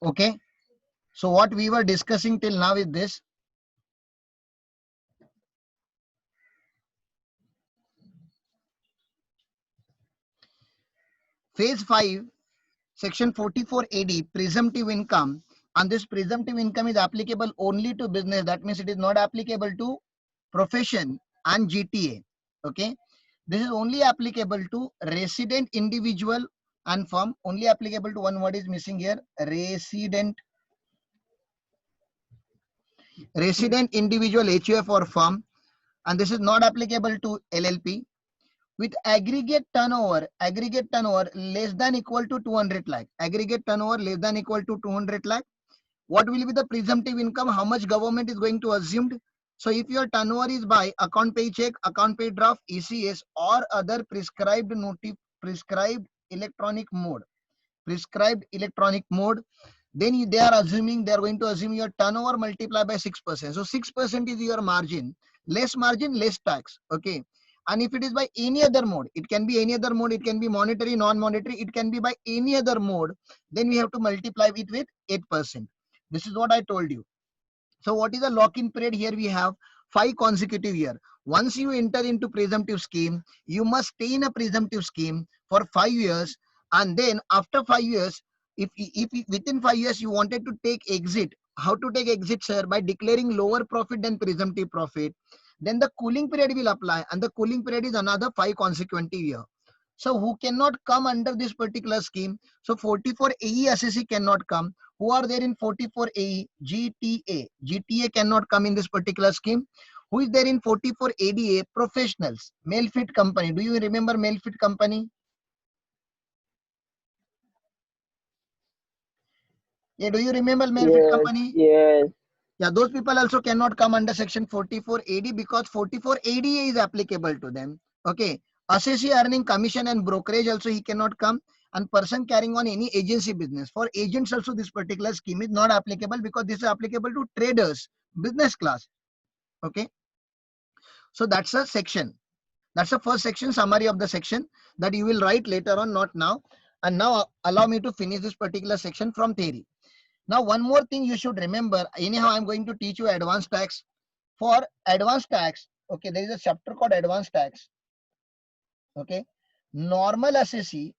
Okay. So what we were discussing till now is this. Phase 5, section 44 AD, presumptive income. And this presumptive income is applicable only to business. That means it is not applicable to profession and GTA. Okay. This is only applicable to resident individual and firm. Only applicable to one word is missing here. Resident individual HUF or firm. And this is not applicable to LLP. With aggregate turnover less than equal to 200 lakh. Aggregate turnover less than equal to 200 lakh. What will be the presumptive income? How much government is going to assume? So if your turnover is by account pay check, account pay draft, ECS or other prescribed electronic mode, then they are going to assume your turnover multiplied by 6%. So 6% is your margin. Less margin, less tax. Okay. And if it is by any other mode, it can be any other mode, it can be monetary, non-monetary, it can be by any other mode, then we have to multiply it with 8%. This is what I told you. So what is the lock-in period? Here we have 5 consecutive years. Once you enter into presumptive scheme, you must stay in a presumptive scheme for 5 years. And then after 5 years, if within 5 years you wanted to take exit, how to take exit, sir? By declaring lower profit than presumptive profit. Then the cooling period will apply, and the cooling period is another 5 consecutive years. So who cannot come under this particular scheme? So 44 AE assessee cannot come. Who are there in 44 AE? GTA. GTA cannot come in this particular scheme. Who is there in 44 ADA? Professionals. Mailfit company. Do you remember Mailfit company? Yeah, do you remember Mailfit Yes, company? yes. Yeah, those people also cannot come under section 44 AD because 44 ADA is applicable to them. Okay. Assessee earning commission and brokerage also he cannot come. And person carrying on any agency business. For agents also this particular scheme is not applicable because this is applicable to traders, business class. Okay. So that's a section. That's the first section, summary of the section that you will write later on, not now. And now allow me to finish this particular section from theory. Now, one more thing you should remember. Anyhow, I'm going to teach you advanced tax. For advanced tax, okay, there is a chapter called advanced tax. Okay, normal assessee,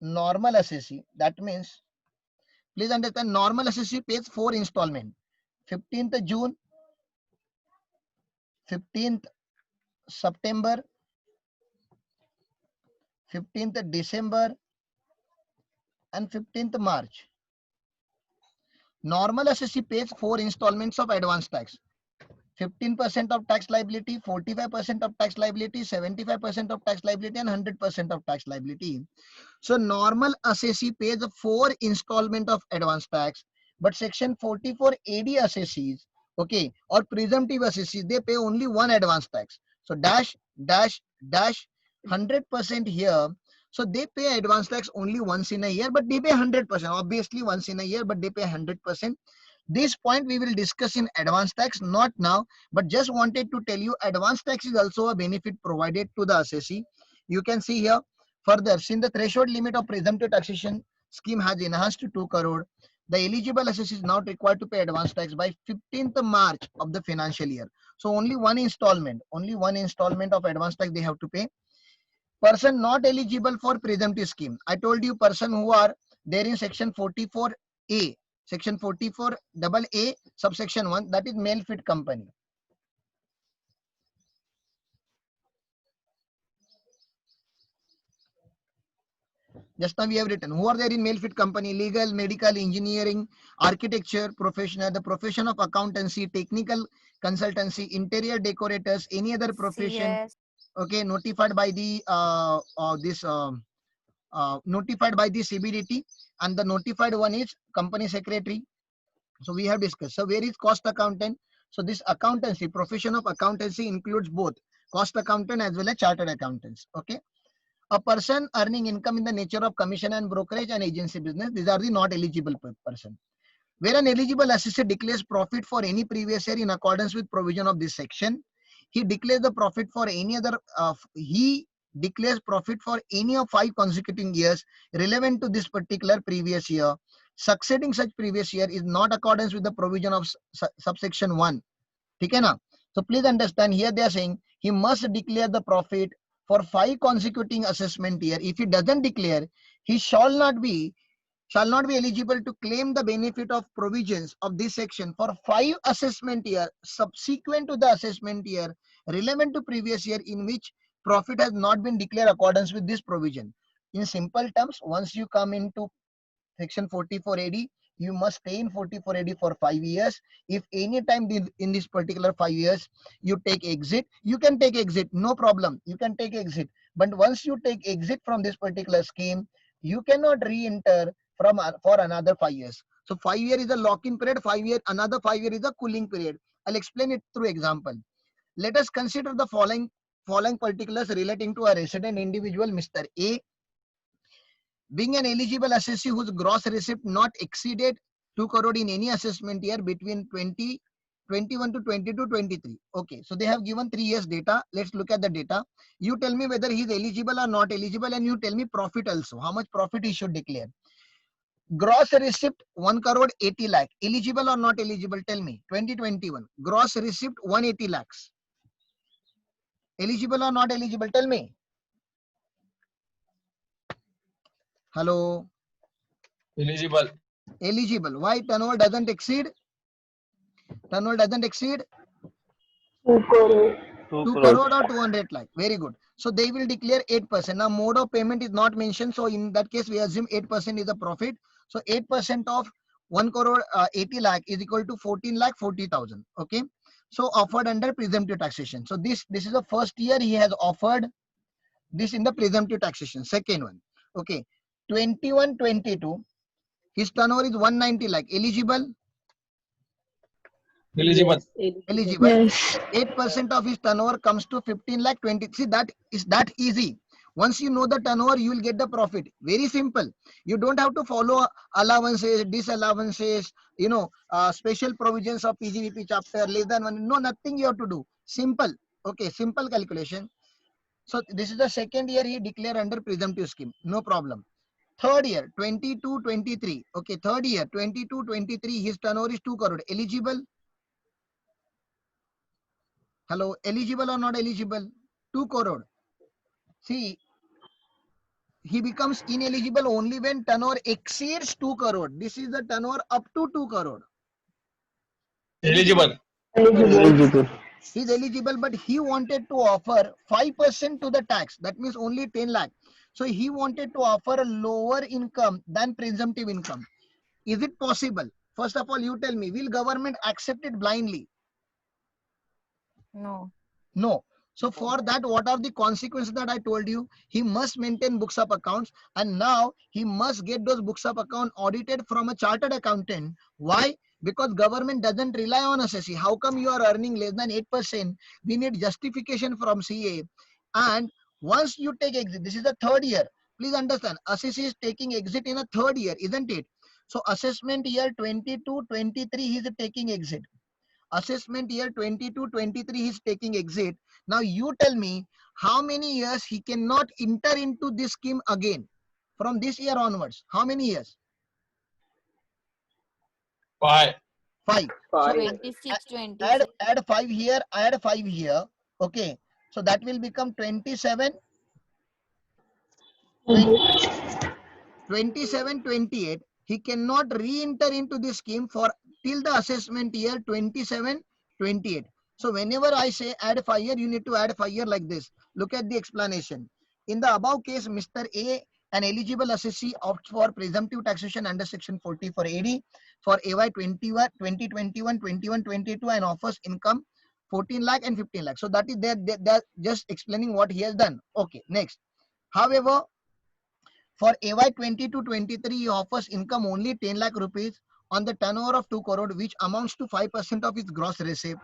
that means, please understand, normal assessee pays 4 installment. 15th June, 15th September, 15th December, and 15th March. Normal assessee pays 4 installments of advanced tax. 15% of tax liability, 45% of tax liability, 75% of tax liability, and 100% of tax liability. So normal assessee pays 4 installment of advance tax, but section 44 AD assessees, okay, or presumptive assessees, they pay only 1 advance tax. So dash, dash, dash, 100% here. So they pay advance tax only once in a year, but they pay 100%. Obviously once in a year, but they pay 100%. This point we will discuss in advance tax, not now, but just wanted to tell you advance tax is also a benefit provided to the assessee. You can see here. Further, since the threshold limit of presumptive taxation scheme has enhanced to 2 crore, the eligible assessee is not required to pay advance tax by 15th March of the financial year. So only one installment of advance tax they have to pay. Person not eligible for presumptive scheme. I told you person who are there in section 44A, section 44 double A, subsection 1, that is Mailfit company. Just now we have written who are there in Mailfit company: legal, medical, engineering, architecture, professional, the profession of accountancy, technical consultancy, interior decorators, any other profession. Yes. Okay, notified by the notified by the CBDT, and the notified one is company secretary. So we have discussed. So where is cost accountant? So this accountancy, profession of accountancy includes both cost accountant as well as chartered accountants. Okay. A person earning income in the nature of commission and brokerage and agency business, these are the not eligible person. Where an eligible assessor declares profit for any previous year in accordance with provision of this section, he declares the profit for any other, he declares profit for any of 5 consecutive years relevant to this particular previous year, succeeding such previous year is not accordance with the provision of subsection 1. ठीक है ना? So please understand here they are saying he must declare the profit for 5 consecutive assessment year. If he doesn't declare, he shall not be eligible to claim the benefit of provisions of this section for 5 assessment year subsequent to the assessment year relevant to previous year in which profit has not been declared accordance with this provision. In simple terms, once you come into section 44 AD, you must stay in 44 AD for 5 years. If any time in this particular 5 years you take exit, you can take exit, no problem, you can take exit. But once you take exit from this particular scheme, you cannot re-enter for another 5 years. So 5 year is a lock-in period, another 5 year is a cooling period. I'll explain it through example. Let us consider the following particulars relating to a resident individual, Mr. A, being an eligible assessee whose gross receipt not exceeded 2 crore in any assessment year between 2021 to 22 23. Okay, so they have given 3 years data. Let's look at the data. You tell me whether he is eligible or not eligible, and you tell me profit also, how much profit he should declare. Gross receipt 1 crore 80 lakh, eligible or not eligible? Tell me. 2021 gross receipt 180 lakhs, eligible or not eligible? Tell me. Hello. Eligible. Eligible. Why? Turnover doesn't exceed 2 crore. 2 crore or 200 lakh. Very good. So they will declare 8%. Now mode of payment is not mentioned. So in that case, we assume 8% is a profit. So 8% of 1 crore 80 lakh is equal to 14 lakh 40,000. Okay. So offered under presumptive taxation. So this is the first year he has offered this in the presumptive taxation. Second one. Okay. 21-22. His turnover is 190 lakh. Eligible? Eligible. Eligible. Yes. 8% of his turnover comes to 15 lakh 20. See, that is that easy. Once you know the turnover, you will get the profit. Very simple. You don't have to follow allowances, disallowances, special provisions of PGBP chapter, less than 1. No, nothing you have to do. Simple. Okay, simple calculation. So this is the second year he declared under presumptive scheme. No problem. Third year, 22-23. Okay, third year, 22-23, his turnover is 2 crore. Eligible? Hello, eligible or not eligible? 2 crore. See, he becomes ineligible only when turnover exceeds 2 crore. This is the turnover up to 2 crore. Eligible. Eligible. He is eligible, but he wanted to offer 5% to the tax. That means only 10 lakh. So he wanted to offer a lower income than presumptive income. Is it possible? First of all, you tell me, will government accept it blindly? No. No. So for that, what are the consequences that I told you? He must maintain books of accounts, and now he must get those books of account audited from a chartered accountant. Why? Because government doesn't rely on assessee. How come you are earning less than 8%? We need justification from CA. And once you take exit, this is the third year. Please understand, assessee is taking exit in a third year, isn't it? So assessment year 22-23, he is taking exit. Assessment year 22-23, he is taking exit. Now you tell me how many years he cannot enter into this scheme again from this year onwards. How many years? 5. 5. So 26, 27. add 5 here, add 5 here. Okay. So that will become 27, 28. He cannot re-enter into this scheme for till the assessment year 27, 28. So whenever I say add 5 year, you need to add 5 year like this. Look at the explanation. In the above case, Mr. A, an eligible assessee, opts for presumptive taxation under section 44 AD for AY 2021, 21-22 and offers income 14 lakh and 15 lakh. So that is they're just explaining what he has done. Okay, next. However, for AY 22-23, he offers income only 10 lakh rupees on the turnover of 2 crore, which amounts to 5% of his gross receipt.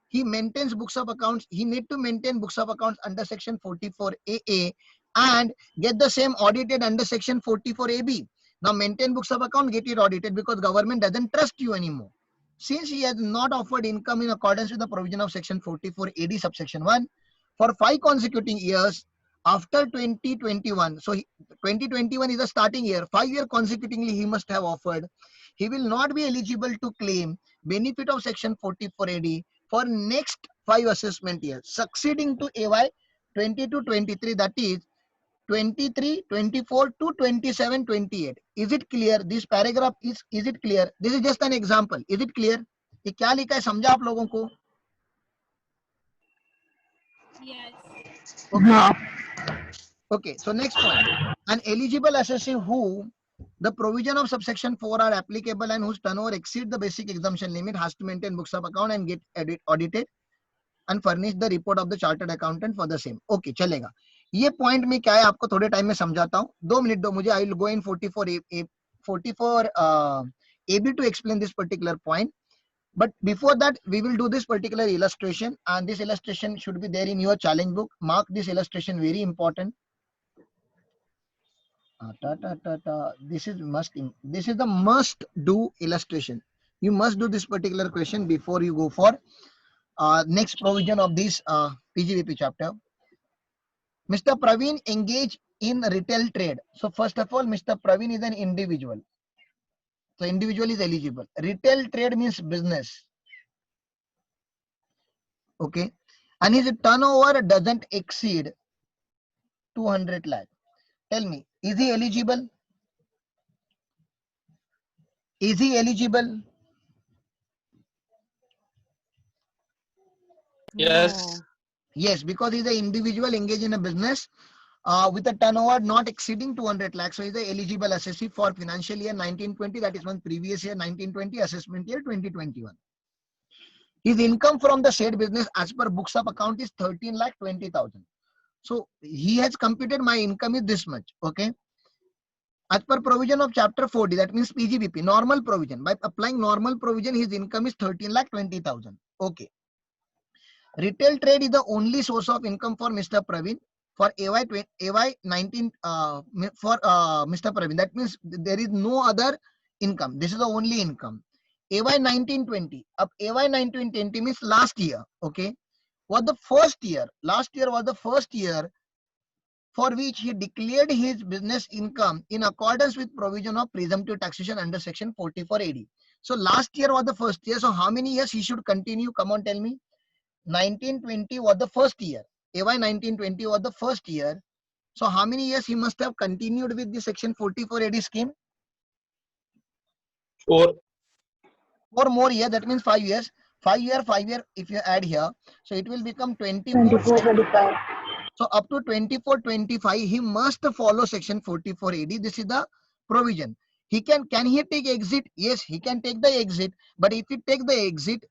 He maintains books of accounts. He need to maintain books of accounts under section 44 AA and get the same audited under section 44 AB. Now maintain books of account, get it audited because government doesn't trust you anymore. Since he has not offered income in accordance with the provision of section 44 AD subsection 1 for 5 consecutive years, After 2021, so 2021 is a starting year, 5 years consecutively he must have offered. He will not be eligible to claim benefit of section 44AD for next 5 assessment years succeeding to AY 22-23, that is 23-24 to 27-28. Is it clear? This paragraph is it clear? This is just an example. Is it clear? ये क्या लिखा है समझा आप लोगों को? Yes. Okay, so next point. An eligible assessee who the provision of subsection 4 are applicable and whose turnover exceed the basic exemption limit has to maintain books of account and get audited and furnish the report of the chartered accountant for the same. Okay, चलेगा. ये point में क्या है आपको थोड़े time में समझाता हूँ. 2 मिनट दो मुझे. I will go in 44 AB to explain this particular point. But before that, we will do this particular illustration, and this illustration should be there in your challenge book. Mark this illustration, very important. This is the must do illustration. You must do this particular question before you go for next provision of this PGBP chapter. Mr. Praveen engaged in retail trade. So first of all, Mr. Praveen is an individual. So individual is eligible. Retail trade means business. Okay. And his turnover doesn't exceed 200 lakh. Tell me, is he eligible? Is he eligible? Yes. Yes, because he's an individual engaged in a business with a turnover not exceeding 200 lakhs. So he's an eligible assessee for financial year 1920. That is one previous year 1920, assessment year 2021. His income from the said business as per books of account is 13,20,000. So he has computed my income is this much. Okay. As per provision of chapter 40, that means PGBP, normal provision. By applying normal provision, his income is 13,20,000. Okay. Retail trade is the only source of income for Mr. Praveen for AY 19 for Mr. Praveen. That means there is no other income. This is the only income. AY 1920. Up AY 1920 means last year. Okay, was the first year. Last year was the first year for which he declared his business income in accordance with provision of presumptive taxation under section 44AD. So last year was the first year. So how many years he should continue? Come on, tell me. 1920 was the first year. AY 1920 was the first year. So how many years he must have continued with the section 44AD scheme? 4. 4 more years. That means 5 years. 5 year, 5 year. If you add here, so it will become 24. 24-25. So up to 24-25, he must follow section 44AD. This is the provision. Can he take exit? Yes, he can take the exit. But if he take the exit,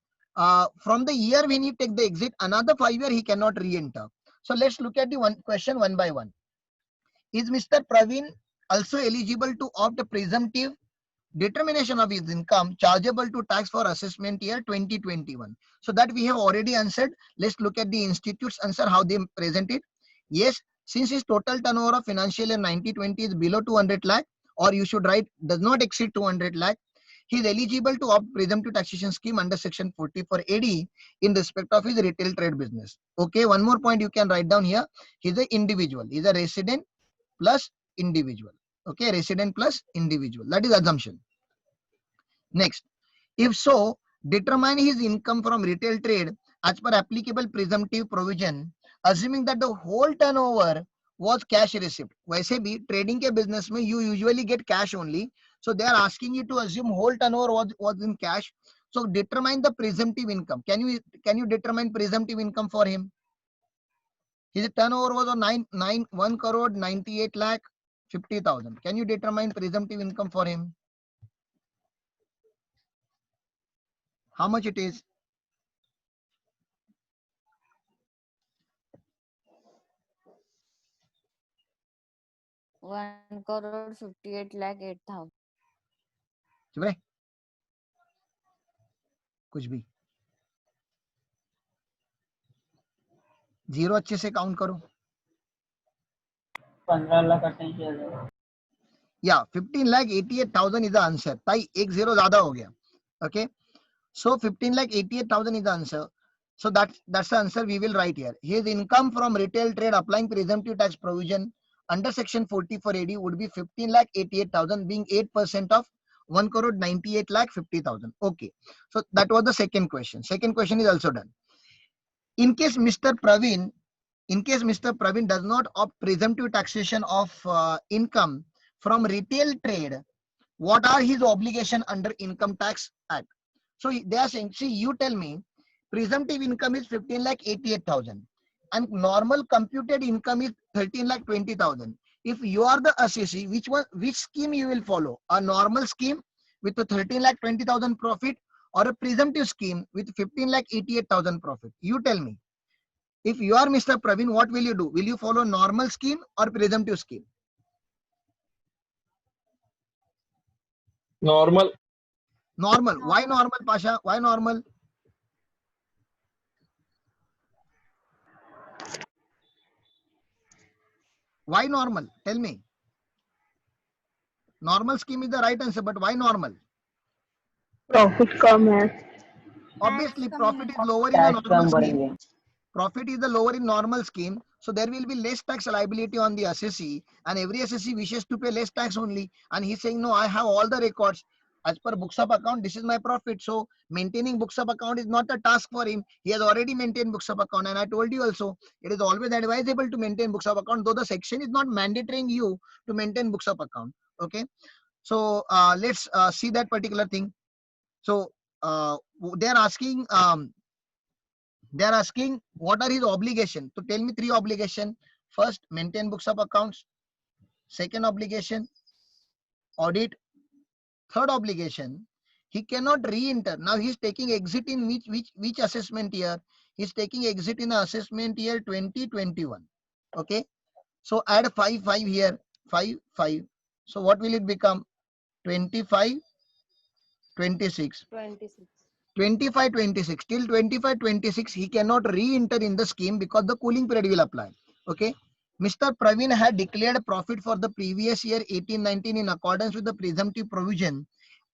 from the year when he take the exit, another 5 years he cannot re-enter. So let's look at the one question one by one. Is Mr. Praveen also eligible to opt a presumptive determination of his income chargeable to tax for assessment year 2021? So that we have already answered. Let's look at the institute's answer, how they present it. Yes, since his total turnover of financial year 1920 is below 200 lakh, or you should write does not exceed 200 lakh, he is eligible to opt presumptive taxation scheme under section 44AD in respect of his retail trade business. Okay, one more point you can write down here. He is an individual. He is a resident plus individual. Okay, resident plus individual. That is assumption. Next, if so, determine his income from retail trade as per applicable presumptive provision, assuming that the whole turnover was cash receipt. वैसे भी trading के business में you usually get cash only. So they are asking you to assume whole turnover was in cash. So determine the presumptive income. Can you determine presumptive income for him? His turnover was on 1 crore 98 lakh 50,000. Can you determine presumptive income for him? How much it is? 1,58,08,000. चुप रहे कुछ भी zero अच्छे से count करो 15,88,000. या 15,88,000 is the answer. ताई एक जीरो ज्यादा हो गया. Okay, so 15,88,000 is the answer. So that's the answer we will write here. His income from retail trade applying presumptive tax provision under section 44 AD would be 15,88,000, being 8% of 1 crore 98 lakh 50,000. Okay. So that was the second question. Second question is also done. In case Mr. Praveen does not opt presumptive taxation of income from retail trade, what are his obligation under Income Tax Act? So they are saying, see, you tell me, presumptive income is 15,88,000 and normal computed income is 13,20,000. If you are the assessee, which scheme you will follow? A normal scheme with a 13,20,000 profit or a presumptive scheme with 15,88,000 profit? You tell me. If you are Mr. Praveen, what will you do? Will you follow normal scheme or presumptive scheme? Normal. Normal. Why normal, Pasha? Why normal? Why normal? Tell me. Normal scheme is the right answer, but why normal? Profit कम है. Obviously, Tax profit is come lower in a Tax normal come scheme. भरेंगे. Profit is the lower in normal scheme, so there will be less tax liability on the assessee, and every assessee wishes to pay less tax only. And he's saying, no, I have all the records. As per books of account, this is my profit. So maintaining books of account is not a task for him. He has already maintained books of account. And I told you also, it is always advisable to maintain books of account, though the section is not mandating you to maintain books of account. Okay. So let's see that particular thing. So they're asking what are his obligation. So tell me three obligation. First, maintain books of accounts. Second obligation, audit. Third obligation, he cannot re-enter. Now he's taking exit in which assessment year? He's taking exit in the assessment year 2021. Okay. So add 5 here, 5. So what will it become? 25 26. 26. 25 26 till 25 26 he cannot re-enter in the scheme because the cooling period will apply. Okay. Mr. Praveen had declared profit for the previous year 18-19 in accordance with the presumptive provision,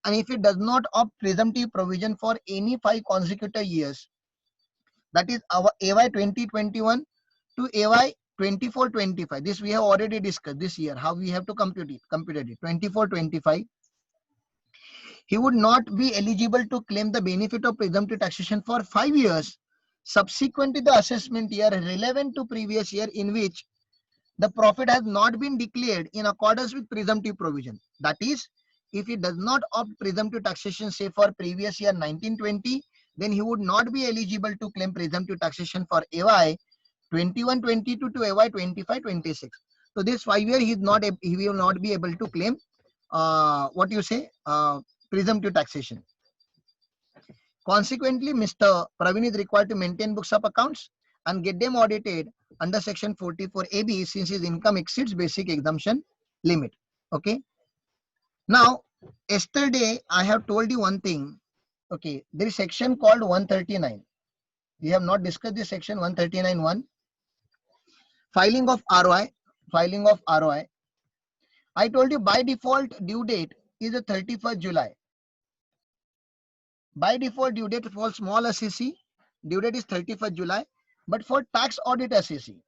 and if it does not opt presumptive provision for any 5 consecutive years, that is our AY 2021 to AY 24-25. This we have already discussed this year, how we have to compute it. 24-25. He would not be eligible to claim the benefit of presumptive taxation for 5 years subsequent to the assessment year relevant to previous year in which the profit has not been declared in accordance with presumptive provision. That is, if he does not opt presumptive taxation, say for previous year 19-20, then he would not be eligible to claim presumptive taxation for AY 21-22 to AY 25-26. So this 5 year he will not be able to claim presumptive taxation. Consequently, Mr. Praveen is required to maintain books of accounts and get them audited under section 44 AB since his income exceeds basic exemption limit. Okay. Now, yesterday I have told you one thing. Okay, there is section called 139. We have not discussed this section 139.1. Filing of ROI. Filing of ROI. I told you by default due date is the 31st July. By default due date for small assessee, due date is 31st July. But for tax audit assessee,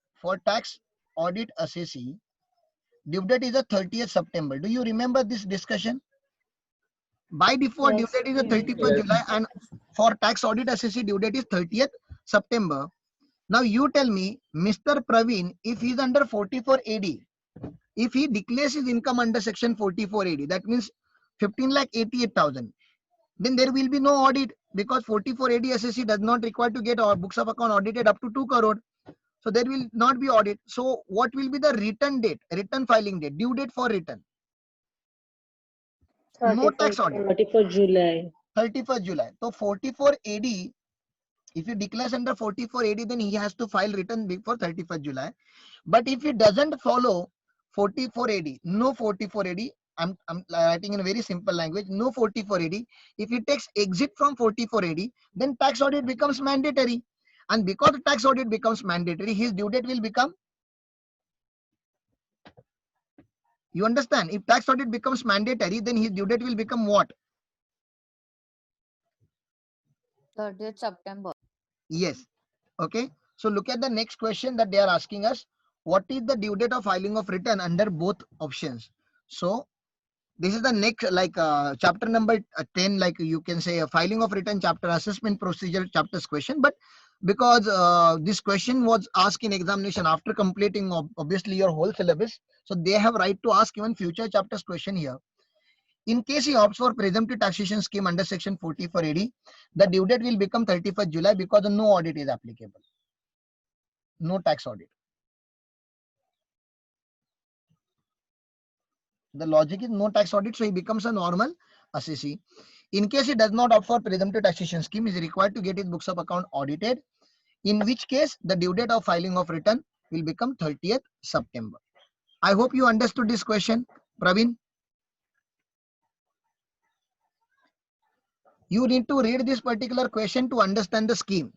due date is the 30th September. Do you remember this discussion? By default, due Yes. date is the 31st Yes. July, and for tax audit assessee, due date is 30th September. Now you tell me, Mr. Praveen, if he is under 44 AD, if he declares his income under section 44 AD, that means 15,88,000, then there will be no audit because 44 AD assessee does not require to get our books of account audited up to 2 crore. So there will not be audit. So what will be the return date, return filing date, due date for return? No tax audit. 31st July. 31st July. So 44 AD, if he declares under 44 AD, then he has to file return before 31st July. But if he doesn't follow 44 AD, no 44 AD, I'm writing in a very simple language, no 44 AD. If he takes exit from 44 AD, then tax audit becomes mandatory. And because the tax audit becomes mandatory, his due date will become, you understand? If tax audit becomes mandatory, then his due date will become what? 30th September. Yes. Okay. So look at the next question that they are asking us. What is the due date of filing of return under both options? So this is the next, like chapter number 10, like you can say a filing of return chapter, assessment procedure chapters question. But because this question was asked in examination after completing obviously your whole syllabus, so they have right to ask even future chapters question here. In case he opts for presumptive taxation scheme under section 44 AD, the due date will become 31st July because no audit is applicable. No tax audit. The logic is no tax audit, so he becomes a normal assessee. In case he does not opt for presumptive taxation scheme, he is required to get his books of account audited, in which case the due date of filing of return will become 30th September. I hope you understood this question, Praveen. You need to read this particular question to understand the scheme.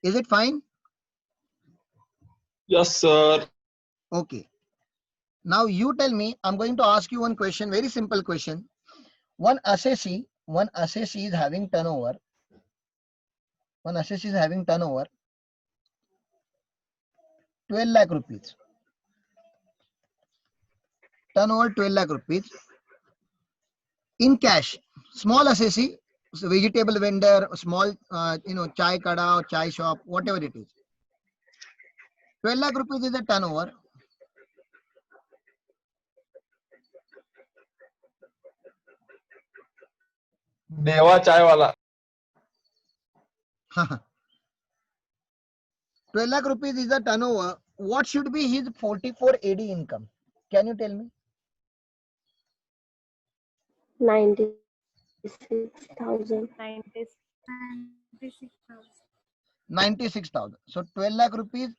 Is it fine? Yes, sir. Okay. Now you tell me, I'm going to ask you one question, very simple question. One assessee is having turnover. One assessee is having turnover 12 lakh rupees. Turnover 12 lakh rupees in cash. Small assessee, so vegetable vendor, small, chai kada or chai shop, whatever it is. 12 lakh rupees is a turnover. देवा चाय वाला. 12 lakh rupees is a turnover. What should be his 44 AD income? Can you tell me? 96,000. 96,000. 96,000. So 12 lakh rupees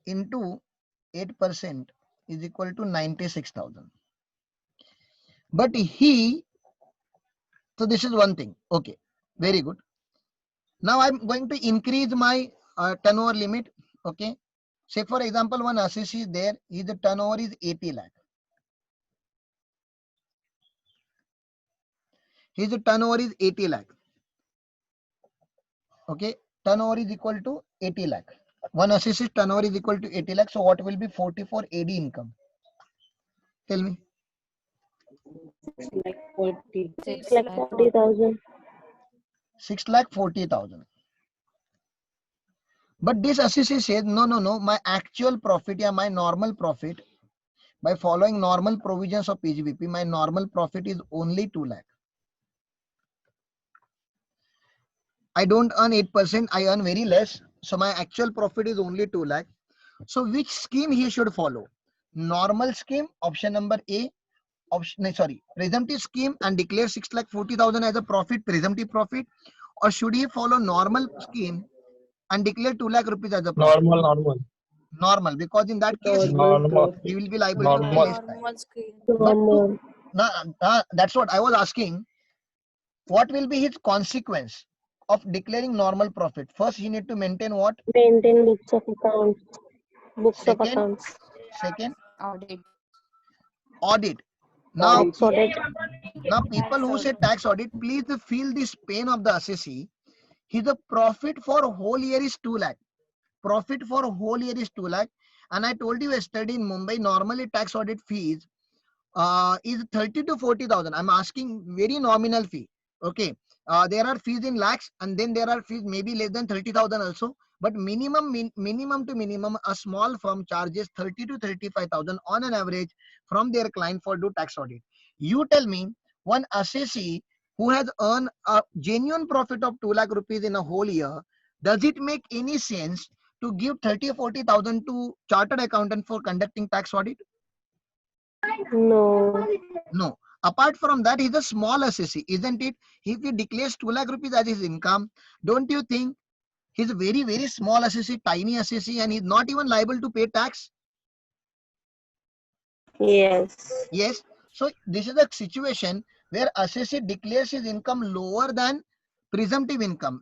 into 8% is equal to 96,000. But so this is one thing. Okay, very good. Now I'm going to increase my turnover limit. Okay, say for example, one assessee is there. His turnover is 80 lakh. His turnover is 80 lakh. Okay, turnover is equal to 80 lakh. One assessee turnover is equal to 80 lakh. So what will be 44 AD income? Tell me. 6,40,000. 6,40,000. But this assessee says, no, my actual profit, my normal profit, by following normal provisions of PGBP, my normal profit is only 2 lakh. I don't earn 8%, I earn very less. So my actual profit is only 2 lakh. So which scheme he should follow? Normal scheme, option number A. Presumptive scheme and declare 6,40,000 as a profit, presumptive profit, or should he follow normal scheme and declare 2 lakh rupees as a profit? Normal. Normal, because in that case Normal. he will be liable to pay Normal. less tax. Normal scale. But that's what I was asking. What will be his consequence of declaring normal profit? First, he need to maintain what? Maintain books of accounts. Books of Second, accounts. Audit. audit. Now, Tax audit. people who say tax audit, please feel this pain of the assessee. His profit for a whole year is 2 lakh. Profit for a whole year is 2 lakh. And I told you yesterday in Mumbai, normally tax audit fees is 30 to 40,000. I'm asking very nominal fee. Okay. There are fees in lakhs, and then there are fees maybe less than 30,000 also. But minimum to minimum, a small firm charges 30 to 35,000 on an average from their client for do tax audit. You tell me, one assessee who has earned a genuine profit of 2 lakh rupees in a whole year, does it make any sense to give 30 or 40,000 to chartered accountant for conducting tax audit? No. No. Apart from that, he's a small assessee, isn't it? If he declares 2 lakh rupees as his income, don't you think he's a very, very small assessee, tiny assessee, and he's not even liable to pay tax? Yes. Yes. So this is a situation where assessee declares his income lower than presumptive income,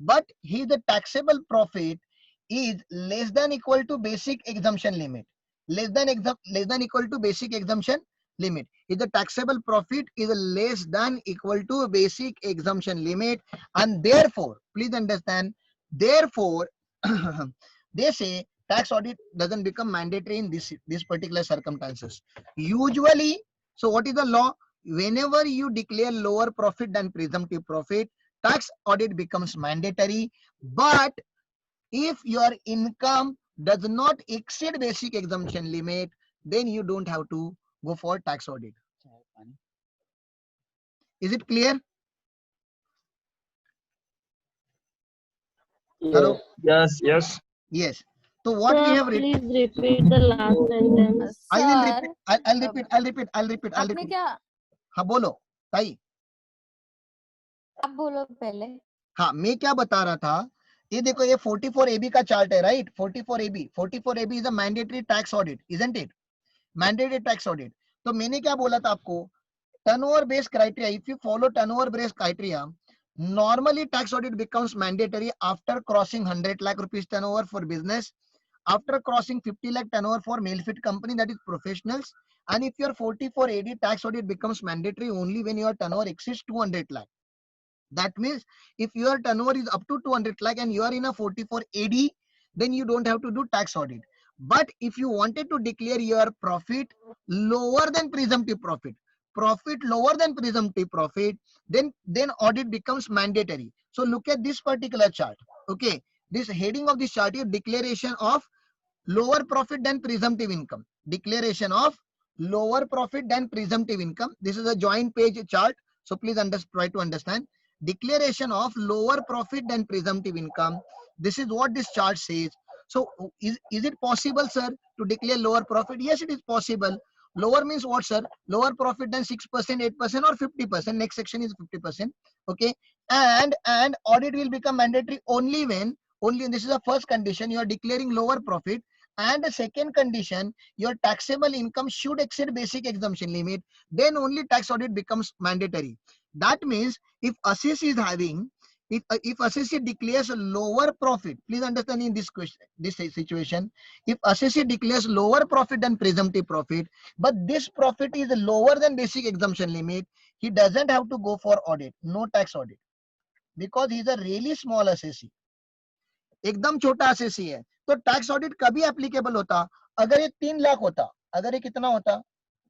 but his taxable profit is less than equal to basic exemption limit. Less than equal to basic exemption limit. If the taxable profit is less than equal to basic exemption limit, and therefore, please understand, therefore, they say tax audit doesn't become mandatory in this particular circumstances. Usually, so what is the law? Whenever you declare lower profit than presumptive profit, tax audit becomes mandatory. But if your income does not exceed basic exemption limit, then you don't have to go for tax audit. Is it clear? Hello? Yes, yes. Yes. So what we Sir, have written, please repeat the last sentence. I will sir repeat. I'll repeat. I'll repeat. I'll repeat. I'll आपने repeat. क्या हाँ बोलो ताई. आप बोलो पहले हाँ मैं क्या बता रहा था, ये देखो ये 44AB का चार्ट है, right? 44AB is a mandatory tax audit, isn't it? Mandatory tax audit. तो मैंने क्या बोला था आपको, turnover based criteria, if you follow turnover based criteria, normally tax audit becomes mandatory after crossing 100 lakh rupees turnover for business, after crossing 50 lakh turnover for male fit company, that is professionals, and if your 44AD tax audit becomes mandatory only when your turnover exceeds 200 lakh. That means if your turnover is up to 200 lakh and you are in a 44AD, then you don't have to do tax audit. But if you wanted to declare your profit lower than presumptive profit, lower than presumptive profit, then audit becomes mandatory. So look at this particular chart. Okay, this heading of this chart is declaration of lower profit than presumptive income. Declaration of lower profit than presumptive income. This is a joint page chart. So please try to understand. Declaration of lower profit than presumptive income. This is what this chart says. So is it possible, sir, to declare lower profit? Yes, it is possible. Lower means what, sir? Lower profit than 6%, 8% or 50%. Next section is 50%. Okay. And audit will become mandatory only when, this is the first condition, you are declaring lower profit. And the second condition, your taxable income should exceed basic exemption limit, then only tax audit becomes mandatory. That means if assessee is having, if assessee declares a lower profit, please understand in this question, this situation, if assessee declares lower profit than presumptive profit, but this profit is lower than basic exemption limit, he doesn't have to go for audit, no tax audit, because he is a really small assessee, एकदम छोटा assessee है. तो tax audit कभी applicable होता अगर ये 3 लाख होता. अगर ये कितना होता,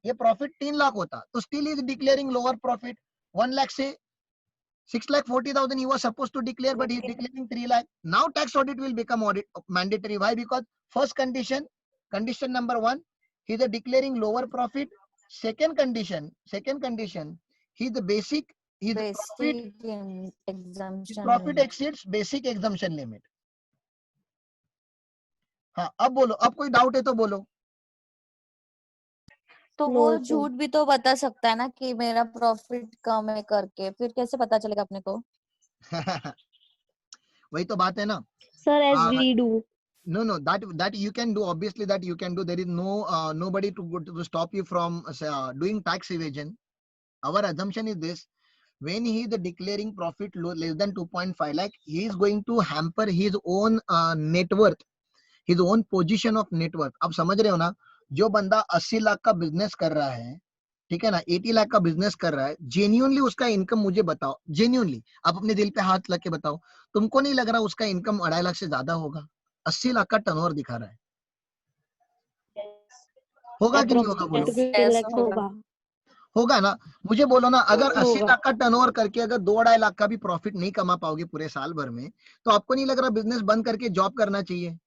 ये प्रॉफिट 3 लाख होता, तो still is declaring lower profit. 1 lakh से 6,40,000 he was supposed to declare, but he is declaring 3 lakh. Now tax audit will become audit mandatory. Why? Because first condition number 1, he is declaring lower profit. Second condition, he is the basic, his basic profit exemption exceeds basic exemption limit. हाँ अब बोलो, अब कोई doubt है तो बोलो. तो No, वो sir. झूठ भी तो बता सकता है ना कि मेरा प्रॉफिट कम है करके, फिर कैसे पता चलेगा अपने को? वही तो बात है ना. Sir, as we do. No, that you can do. Obviously that you can do. There is no nobody to stop you from doing tax evasion. Our assumption is this: when he is declaring profit less than 2.5 lakh, he is going to hamper his own net worth, his own position of net worth. आप समझ रहे हो ना? जो बंदा 80 लाख का business कर रहा है, ठीक है ना, 80 लाख का बिजनेस कर रहा है, जेन्युइनली उसका इनकम मुझे बताओ, जेन्युइनली आप अपने दिल पे हाथ लग के बताओ, तुमको नहीं लग रहा उसका इनकम 2.5 लाख से ज्यादा होगा? 80 लाख का टर्नओवर दिखा रहा है, होगा कि नहीं होगा बोलो? Approximately Yes, like होगा. होगा ना. मुझे बोलो ना, अगर 80 होगा. लाख का टर्नओवर करके अगर 2-2.5 लाख का भी प्रॉफिट नहीं कमा पाओगे पूरे साल भर में, तो आपको नहीं लग रहा बिजनेस बंद करके जॉब करना चाहिए?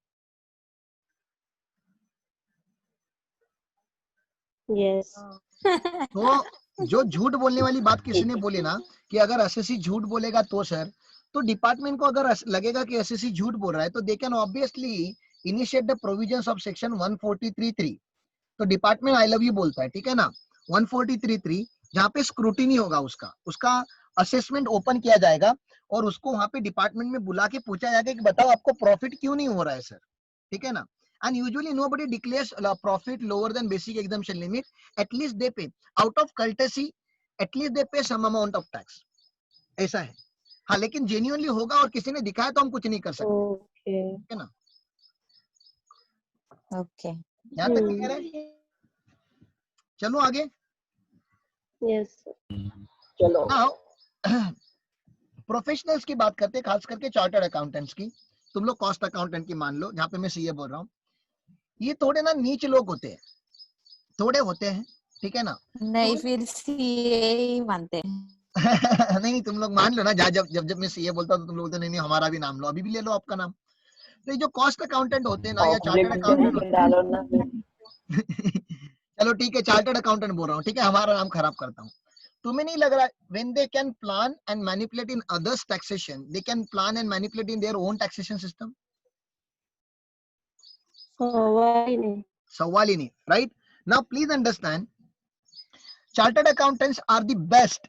Yes. तो जो झूठ बोलने वाली बात किसी ने बोली ना कि अगर एसएससी झूठ बोलेगा तो सर, तो डिपार्टमेंट को अगर लगेगा कि एसएससी झूठ बोल रहा है, तो they can obviously initiate the provisions of section 143(3). तो डिपार्टमेंट आई लव यू बोलता है, ठीक है ना, 143(3), जहाँ पे स्क्रूटिनी होगा, उसका असेसमेंट ओपन किया जाएगा और उसको वहां पे डिपार्टमेंट में बुला के पूछा जाएगा कि बताओ आपको प्रॉफिट क्यों नहीं हो रहा है सर, ठीक है ना. And usually nobody declares profit lower than basic exemption limit. At least they pay out of courtesy. At least they pay some amount of tax. ऐसा है. हाँ, लेकिन genuinely होगा और किसी ने दिखाया तो हम कुछ नहीं कर सकते, Okay. है ना. ओके यहाँ तक क्लियर है? चलो आगे. Yes. चलो नाउ प्रोफेशनल्स की बात करते हैं, खास करके चार्टर्ड अकाउंटेंट्स की. तुम लोग कॉस्ट अकाउंटेंट की मान लो, जहाँ पे मैं सीए बोल रहा हूँ. ये थोड़े ना नीच लोग होते हैं, थोड़े होते हैं, ठीक है ना. नहीं, फिर सीए ही मानते हैं. नहीं तुम लोग मान लो ना, जब जब जब मैं सीए बोलता हूँ तो तुम लोग बोलते नहीं नहीं हमारा भी नाम लो, अभी भी ले लो आपका नाम. तो ये जो कॉस्ट अकाउंटेंट होते हैं ना, या चार्टर्ड अकाउंटेंट होते डालो ना हैं. चलो ठीक है, चार्टर्ड अकाउंटेंट बोल रहा हूँ, ठीक है, हमारा नाम खराब करता हूँ. तुम्हें नहीं लग रहा when they can plan and manipulate in others taxation, they can plan and manipulate in their own taxation system? सवाल नहीं. सवाल ही नहीं, right? Now please understand, chartered accountants are the best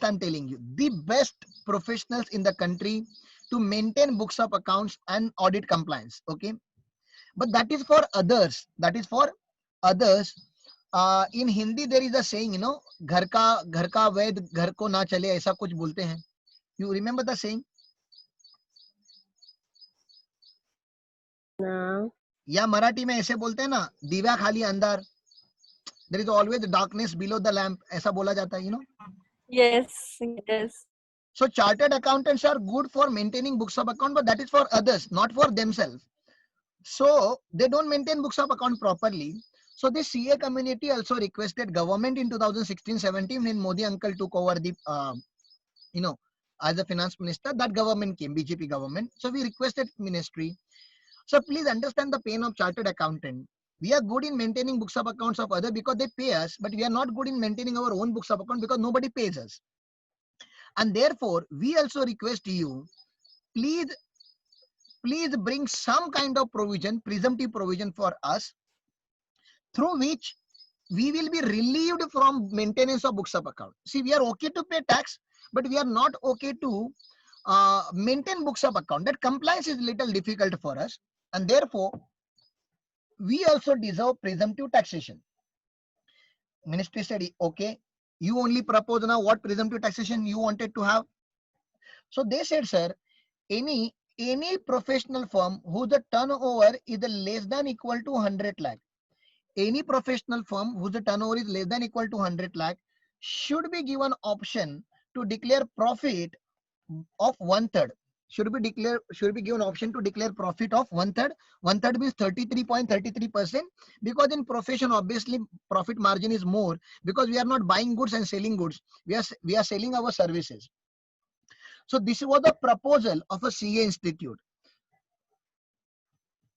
I'm telling you, the best professionals in the country to maintain books of accounts and audit compliance. Okay, but that is for others, in Hindi there is a saying, you know, घर का वैद घर को ना चले, ऐसा कुछ बोलते हैं. You remember the saying? ना. या मराठी में ऐसे बोलते हैं ना, दिव्या खाली अंधार, there is always darkness below the lamp, ऐसा बोला जाता है, you know. Yes. Yes. So chartered accountants are good for maintaining books of account, but that is for others, not for themselves. So they don't maintain books of account properly. So the CA community also requested government in 2016-17 when Modi uncle took over the, you know, as a finance minister, that government came, BJP government. So we requested ministry. So please understand the pain of chartered accountant. We are good in maintaining books of accounts of others because they pay us, but we are not good in maintaining our own books of account because nobody pays us. And therefore, we also request you, please bring some kind of provision, presumptive provision for us, through which we will be relieved from maintenance of books of account. See, we are okay to pay tax, but we are not okay to maintain books of account. That compliance is little difficult for us, and therefore we also deserve presumptive taxation. Ministry said, okay, you only propose now what presumptive taxation you wanted to have. So they said, sir, any professional firm whose turnover is less than equal to 100 lakh, any professional firm whose turnover is less than equal to 100 lakh should be given option to declare profit of 1/3. Should be given option to declare profit of 1/3. 1/3 means 33.33%, because in profession obviously profit margin is more, because we are not buying goods and selling goods, we are selling our services. So this was the proposal of a CA institute.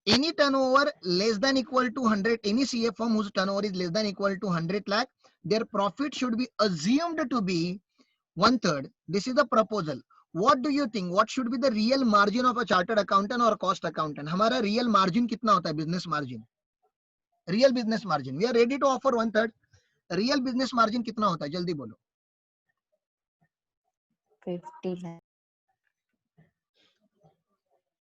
Any turnover less than equal to 100, any CA firm whose turnover is less than equal to 100 lakh, their profit should be assumed to be 1/3. This is the proposal. What do you think? What should be the real margin of a chartered accountant or cost accountant? हमारा real margin कितना होता है? Business margin. Real business margin. We are ready to offer 1/3. Real business margin कितना होता है? जल्दी बोलो. 50 lakh.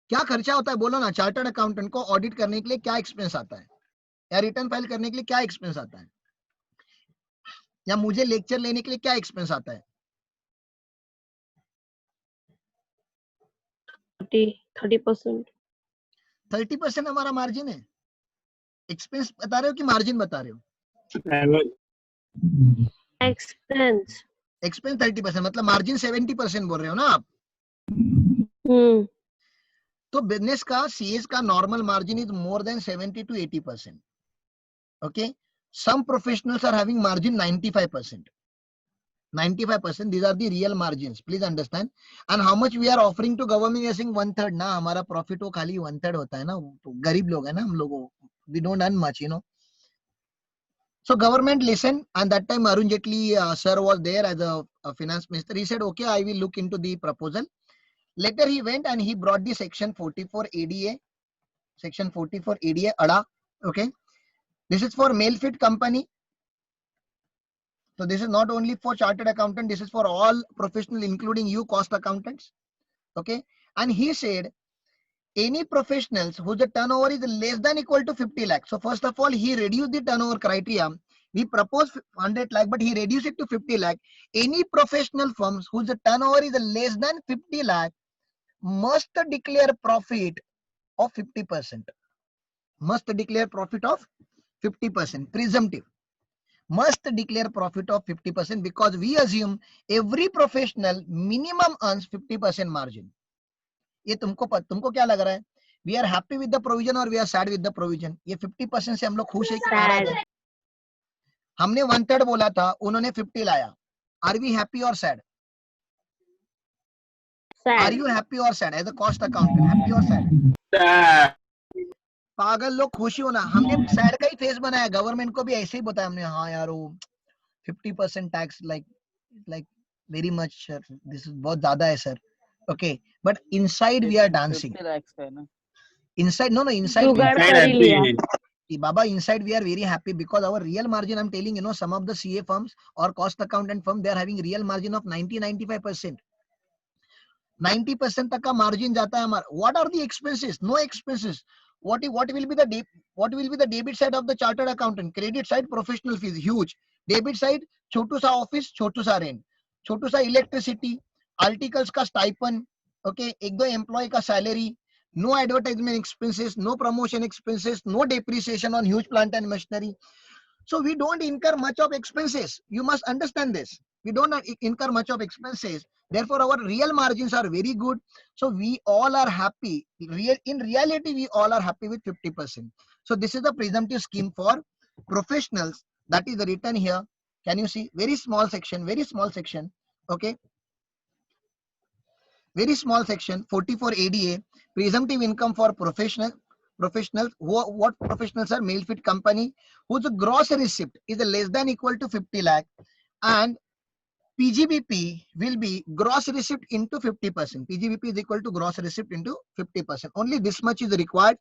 क्या खर्चा होता है? बोलो ना. चार्टर्ड अकाउंटेंट को ऑडिट करने के लिए क्या एक्सपेंस आता है, या रिटर्न फाइल करने के लिए क्या एक्सपेंस आता है, या मुझे लेक्चर लेने के लिए क्या एक्सपेंस आता है? 30%. 30% हमारा मार्जिन है. एक्सपेंस बता रहे हो कि मार्जिन बता रहे हो? Expense. एक्सपेंस 30%, मतलब मार्जिन 70% बोल रहे हो ना आप? तो बिजनेस का, सीएस का normal margin is more than 70 to 80%. Okay, some professionals are having margin 95%. 95%. These are the real margins. Please understand. And how much we are offering to government? You're saying 1/3 ना, हमारा profit वो खाली 1/3 होता है ना. तो गरीब लोग है ना हम लोगों, we don't earn much, you know. So government listened, and that time Arun Jaitley sir was there as a finance minister. He said, okay, I will look into the proposal. Later he went and he brought the section 44 ADA, section 44 ADA ADA. Okay, this is for mail fit company. So this is not only for chartered accountant, this is for all professional, including you cost accountants. Okay, and he said any professionals whose turnover is less than equal to 50 lakh. So first of all, he reduced the turnover criteria. We proposed 100 lakh, but he reduced it to 50 lakh. Any professional firms whose turnover is less than 50 lakh must declare profit of 50%. Must declare profit of 50%, presumptive. must declare profit of 50% because we assume every professional minimum earns 50% margin. ये तुमको क्या लग रहा है? We are happy with the provision or we are sad with the provision? ये 50% से हम लोग खुश है कि नाराज है? हमने 1/3 बोला था, उन्होंने 50 लाया. Are we happy or sad? Are Sad. you happy or sad as a cost accountant? Happy or sad? पागल लोग खुशी होना. हमने सैड का ही फेस बनाया. गवर्नमेंट को भी ऐसे ही बताया हमने. हाँ यार वो 50% tax like very much sir. This is बहुत ज्यादा है sir. Okay, but inside we are dancing. Inside no inside. जुगाड़ कर ही लिया. Baba, inside we are very happy because our real margin, I'm telling you know, some of the CA firms or cost accountant firm, they are having real margin of 90-95%. 90% तक का margin जाता है हमारा. What are the expenses? No expenses. What will be the debit side of the chartered accountant? Credit side, professional fees, huge. Debit side, छोटू सा office, छोटू सा rent, छोटू सा electricity, articles का stipend, okay, एक दो employee का salary, no advertisement expenses, no promotion expenses, no depreciation on huge plant and machinery. So we don't incur much of expenses. You must understand this. We don't incur much of expenses. Therefore, our real margins are very good. So we all are happy. In reality, we all are happy with 50%. So this is the presumptive scheme for professionals. That is written here. Can you see? Very small section. Very small section. Okay. Very small section. 44 ADA. Presumptive income for professionals. What professionals are? Mail fit company whose gross receipt is less than equal to 50 lakh, and PGBP will be gross receipt into 50%. PGBP is equal to gross receipt into 50%. Only this much is required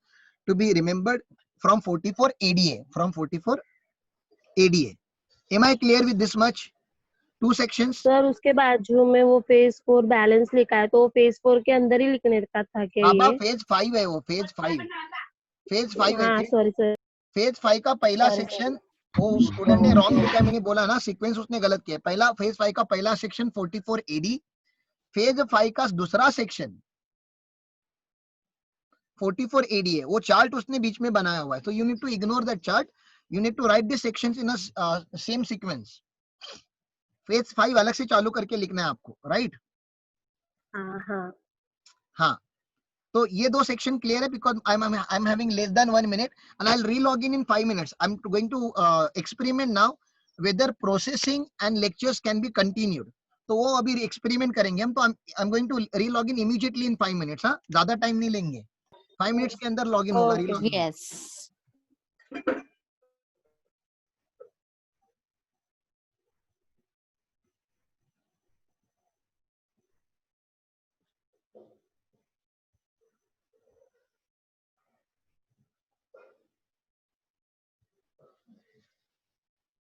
to be remembered from 44 ADA. From 44 ADA. Am I clear with this much? Two sections. Sir उसके बाजू में वो phase 4 balance लिखा है, तो वो phase 4 के अंदर ही लिखने का था क्या बाबा ये? फेज 5 है वो. फेज 5 है. हाँ सॉरी सर. फेज 5 का पहला Sorry, सेक्शन वो स्टूडेंट ने रॉन्ग लिखा है. मैंने बोला ना सीक्वेंस उसने गलत किया. पहला फेज 5 का पहला सेक्शन 44 AD. फेज 5 का दूसरा सेक्शन 44 AD है. वो चार्ट उसने बीच में बनाया हुआ है. So you need to ignore that chart. You need to write the sections in a same sequence. Phase 5 अलग से चालू करके लिखना है आपको. राइट? हाँ. तो ये दो सेक्शन क्लियर है because I'm having less than 1 minute and I'll relog in 5 minutes. I'm going to experiment now whether processing and lectures can be continued. तो वो अभी एक्सपेरिमेंट करेंगे हम. तो I'm going to relog in immediately in 5 minutes. हाँ, ज्यादा time नहीं लेंगे. 5 minutes के अंदर लॉगिन होगा. Okay. relogin. Yes.